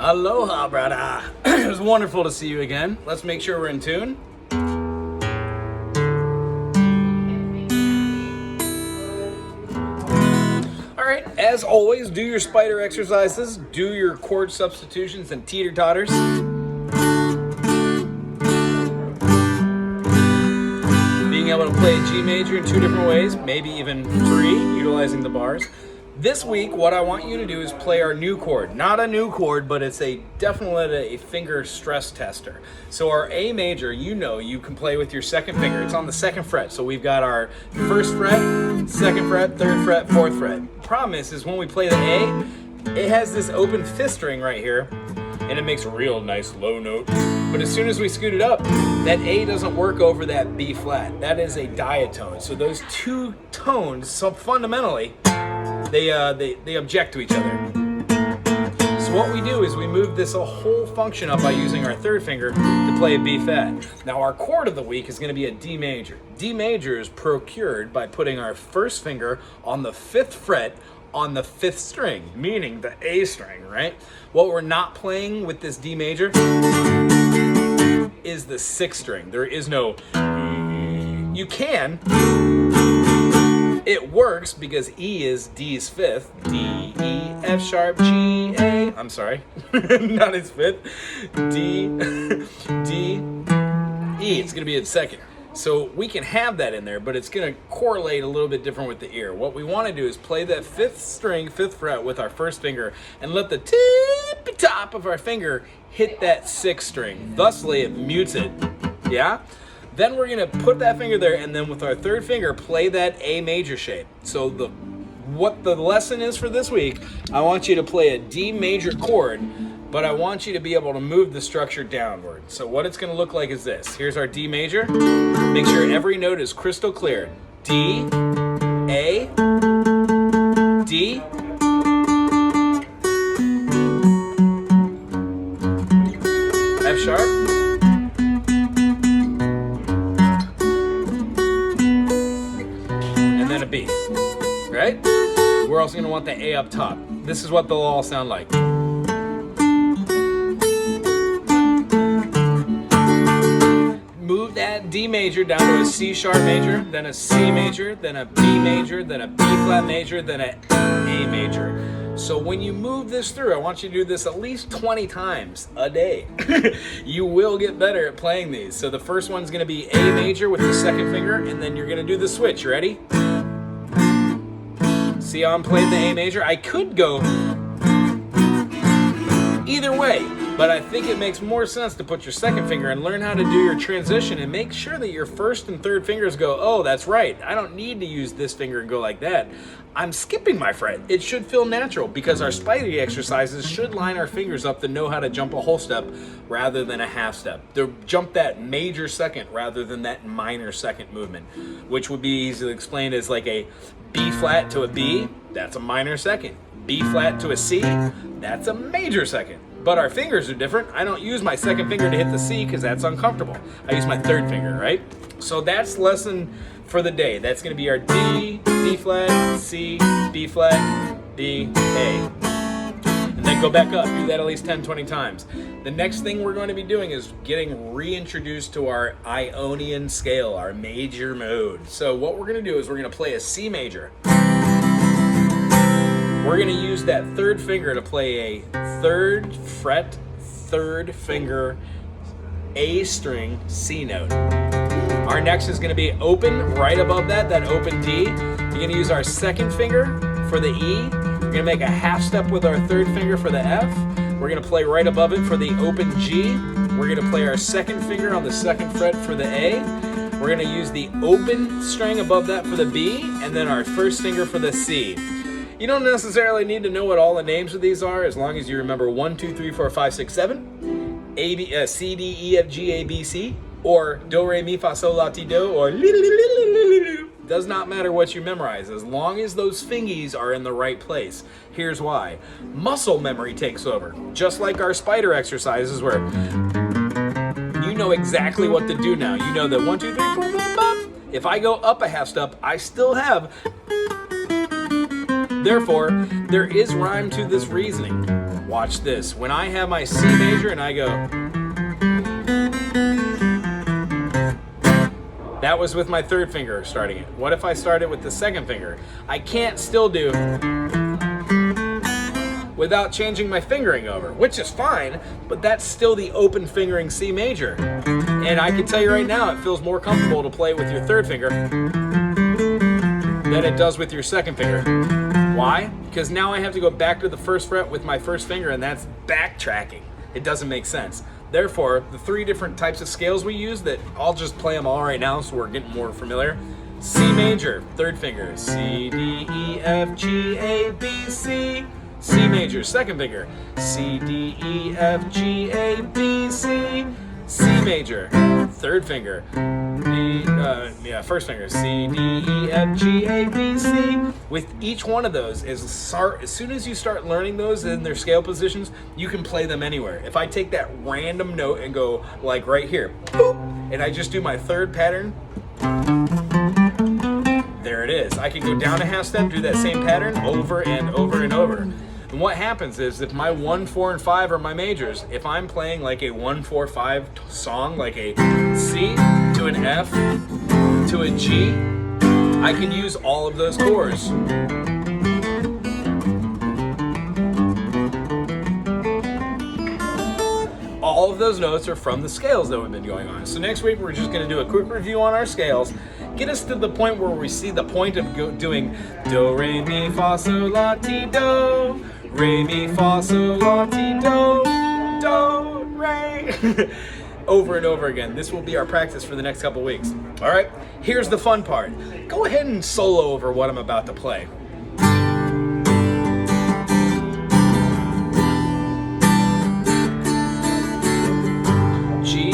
Aloha, brother. It was wonderful to see you again. Let's make sure we're in tune. All right, as always, do your spider exercises, do your chord substitutions and teeter-totters. Being able to play a G major in 2 different ways, maybe even 3, utilizing the bars. This week, what I want you to do is play our new chord. Not a new chord, but it's definitely a finger stress tester. So our A major, you can play with your second finger. It's on the 2nd fret. So we've got our 1st fret, 2nd fret, 3rd fret, 4th fret. Problem is when we play the A, it has this open 5th string right here, and it makes a real nice low note. But as soon as we scoot it up, that A doesn't work over that B flat. That is a diatone. So those 2 tones, so fundamentally, they object to each other. So what we do is we move this whole function up by using our 3rd finger to play a B flat. Now our chord of the week is going to be a D major. D major is procured by putting our 1st finger on the 5th fret on the 5th string, meaning the A string, right? What we're not playing with this D major is the 6th string. There is no, you can. It works because E is D's 5th. D, E, F sharp, G, A. I'm sorry, not his 5th. D, D, E. It's going to be its 2nd. So we can have that in there, but it's going to correlate a little bit different with the ear. What we want to do is play that 5th string, 5th fret with our 1st finger and let the tippy top of our finger hit that 6th string. Thusly, it mutes it. Yeah? Then we're going to put that finger there, and then with our 3rd finger, play that A major shape. So what the lesson is for this week, I want you to play a D major chord, but I want you to be able to move the structure downward. So what it's going to look like is this. Here's our D major. Make sure every note is crystal clear. D, A, D, F sharp, and then a B, right? We're also going to want the A up top. This is what they'll all sound like. Move that D major down to a C sharp major, then a C major, then a B major, then a B flat major, then an A major. So when you move this through, I want you to do this at least 20 times a day. You will get better at playing these. So the first one's going to be A major with the 2nd finger, and then you're going to do the switch. Ready? See how I'm playing the A major? I could go either way, but I think it makes more sense to put your 2nd finger and learn how to do your transition and make sure that your 1st and 3rd fingers go, oh, that's right. I don't need to use this finger and go like that. I'm skipping my fret. It should feel natural because our spidey exercises should line our fingers up to know how to jump a whole step rather than a half step. To jump that major 2nd rather than that minor 2nd movement, which would be easily explained as like a B flat to a B, that's a minor 2nd. B flat to a C, that's a major 2nd. But our fingers are different. I don't use my 2nd finger to hit the C because that's uncomfortable. I use my 3rd finger, right? So that's lesson for the day. That's going to be our D, D flat, C, B flat, B, A. And then go back up. Do that at least 10, 20 times. The next thing we're going to be doing is getting reintroduced to our Ionian scale, our major mode. So what we're going to do is we're going to play a C major. We're going to use that 3rd finger to play a 3rd fret, 3rd finger, A string, C note. Our next is going to be open right above that open D. You're going to use our 2nd finger for the E. We're going to make a half step with our 3rd finger for the F. We're going to play right above it for the open G. We're going to play our 2nd finger on the 2nd fret for the A. We're going to use the open string above that for the B, and then our 1st finger for the C. You don't necessarily need to know what all the names of these are as long as you remember 1, 2, 3, 4, 5, 6, 7, C, D, E, F, G, A, B, C, or Do, Re, Mi, Fa, Sol, La, Ti, Do, or does not matter what you memorize as long as those fingies are in the right place. Here's why. Muscle memory takes over, just like our spider exercises where you know exactly what to do now. You know that 1, 2, 3, 4, 5, 5. If I go up a half step, I still have. Therefore, there is rhyme to this reasoning. Watch this. When I have my C major and I go, that was with my third finger starting it. What if I start it with the second finger? I can't still do without changing my fingering over, which is fine, but that's still the open fingering C major. And I can tell you right now, it feels more comfortable to play with your third finger than it does with your second finger. Why? Because now I have to go back to the first fret with my first finger, and that's backtracking. It doesn't make sense. Therefore, the three different types of scales we use, that I'll just play them all right now so we're getting more familiar. C major, third finger, C, D, E, F, G, A, B, C. C major, second finger, C, D, E, F, G, A, B, C. C major, third finger, first finger, C, D, E, F, G, A, B, C. With each one of those, as soon as you start learning those in their scale positions, you can play them anywhere. If I take that random note and go like right here, boop, and I just do my third pattern, there it is. I can go down a half step, do that same pattern over and over and over. And what happens is, if my 1, 4, and 5 are my majors, if I'm playing like a 1, 4, 5 song, like a C to an F to a G, I can use all of those chords. All of those notes are from the scales that we've been going on. So next week we're just going to do a quick review on our scales, get us to the point where we see the point of doing do, re, mi, fa, sol, la, ti, do, re, mi, fa, sol, la, ti, do, do, re. Over and over again. This will be our practice for the next couple weeks. All right, here's the fun part. Go ahead and solo over what I'm about to play. G9,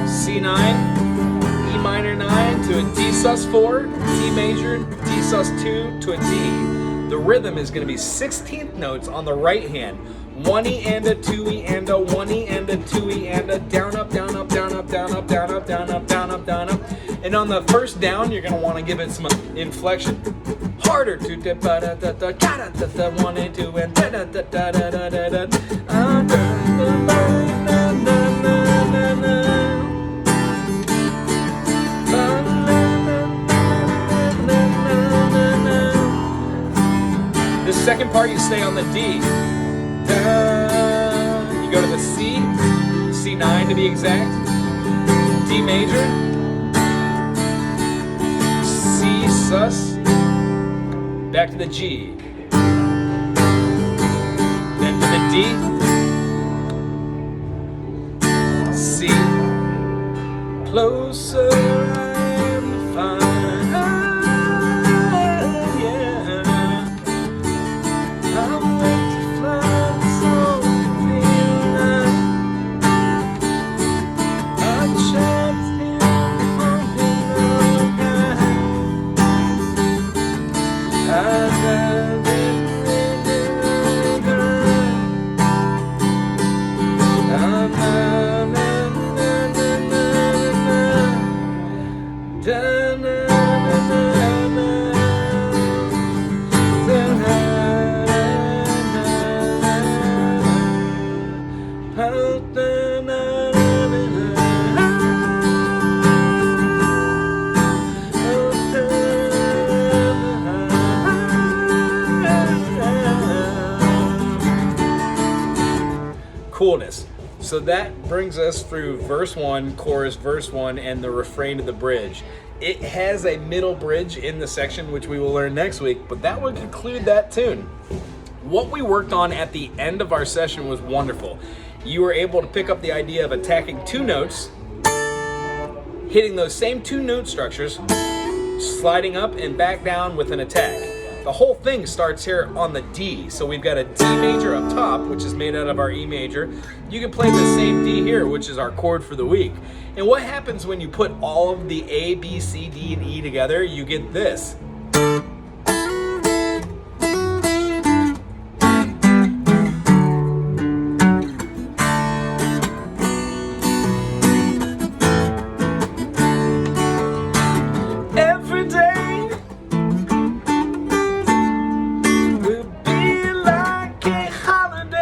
C9, E minor 9 to a D sus 4, D major, D sus 2 to a D. The rhythm is going to be 16th notes on the right hand. 1E and a 2E and a 1E and a 2E and a down up, down up, down up, down up, down up, down up, down up, down up. And on the first down, you're going to want to give it some inflection. Harder to da da da da da da da da 1 and 2 and da da da da da da da da. The second part, you stay on the D. You go to the C, C9 to be exact, D major, C sus, back to the G, then to the D, C, closer and fine, yeah. I went to fly so near, I trapped in on the I dive in the Coolness. So that brings us through verse 1, chorus, verse 1, and the refrain of the bridge. It has a middle bridge in the section, which we will learn next week, but that would conclude that tune. What we worked on at the end of our session was wonderful. You were able to pick up the idea of attacking two notes, hitting those same two note structures, sliding up and back down with an attack. The whole thing starts here on the D. So we've got a D major up top, which is made out of our E major. You can play the same D here, which is our chord for the week. And what happens when you put all of the A, B, C, D, and E together? You get this. Every day will be like a holiday.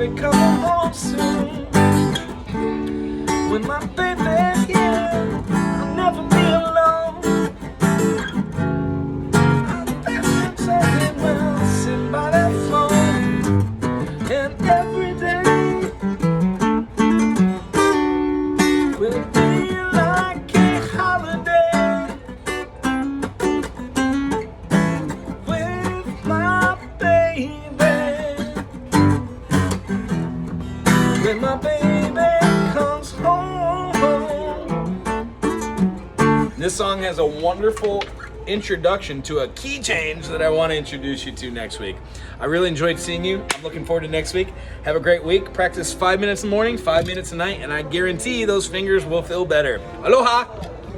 baby coming home soon. When my baby's here, I'll never be alone. I'm dancing talking well, sitting by that phone. And every day will be like a holiday with my baby. When my baby comes home. This song has a wonderful introduction to a key change that I want to introduce you to next week. I really enjoyed seeing you. I'm looking forward to next week. Have a great week. Practice 5 minutes in the morning, 5 minutes a night, and I guarantee those fingers will feel better. Aloha!